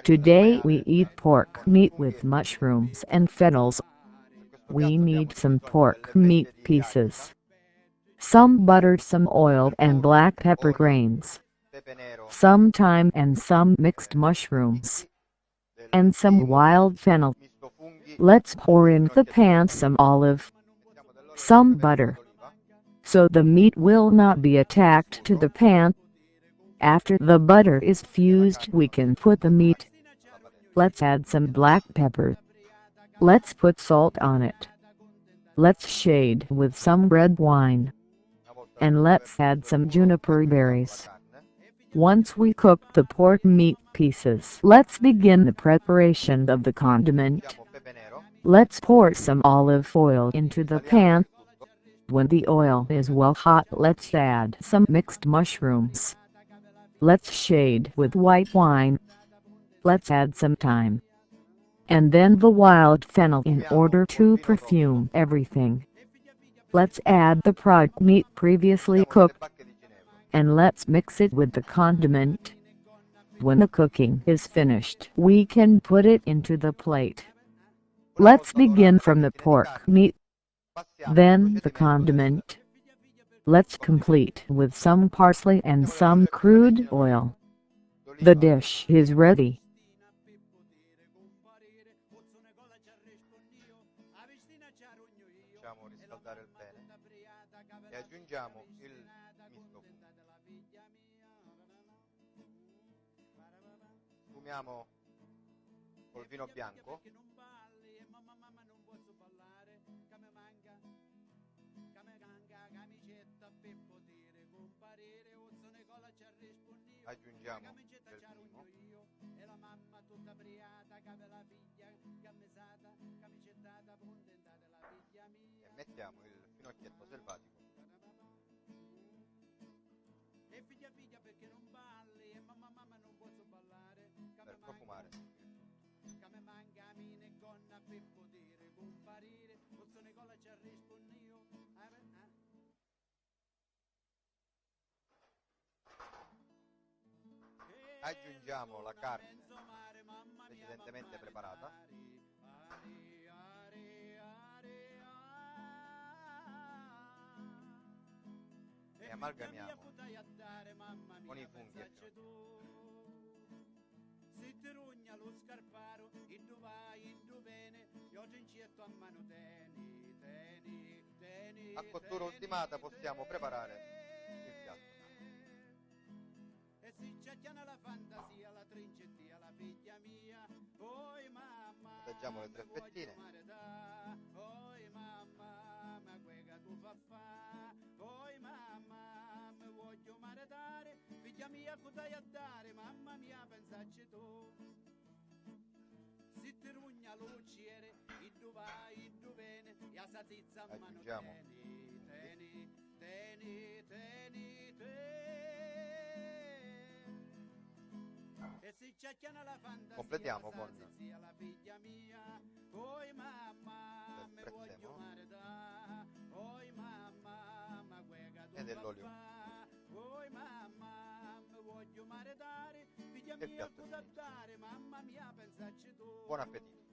Today we eat pork meat with mushrooms and fennels. We need some pork meat pieces, some butter, some oil and black pepper grains, some thyme and some mixed mushrooms, and some wild fennel. Let's pour in the pan some olive, some butter, so the meat will not be attached to the pan. After the butter is fused, we can put the meat. Let's add some black pepper. Let's put salt on it. Let's shade with some red wine. And let's add some juniper berries. Once we cook the pork meat pieces, let's begin the preparation of the condiment. Let's pour some olive oil into the pan. When the oil is well hot, let's add some mixed mushrooms. Let's shade with white wine. Let's add some thyme, and then the wild fennel in order to perfume everything. Let's add the pork meat previously cooked, and let's mix it with the condiment. When the cooking is finished, we can put it into the plate. Let's begin from the pork meat, then the condiment. Let's complete with some parsley and some crude oil. The dish is ready. Facciamo riscaldare il bene e aggiungiamo il misto fungo. Sfumiamo col vino bianco. Aggiungiamo del primo e mettiamo il finocchietto selvatico per profumare il tutto. Aggiungiamo la carne precedentemente preparata e amalgamiamo con i funghi e a cottura ultimata possiamo preparare il piatto. Assaggiamo le tre fettine. Aggiungiamo completiamo con del prezzemolo e dell'olio e il piatto è finito. Buon appetito!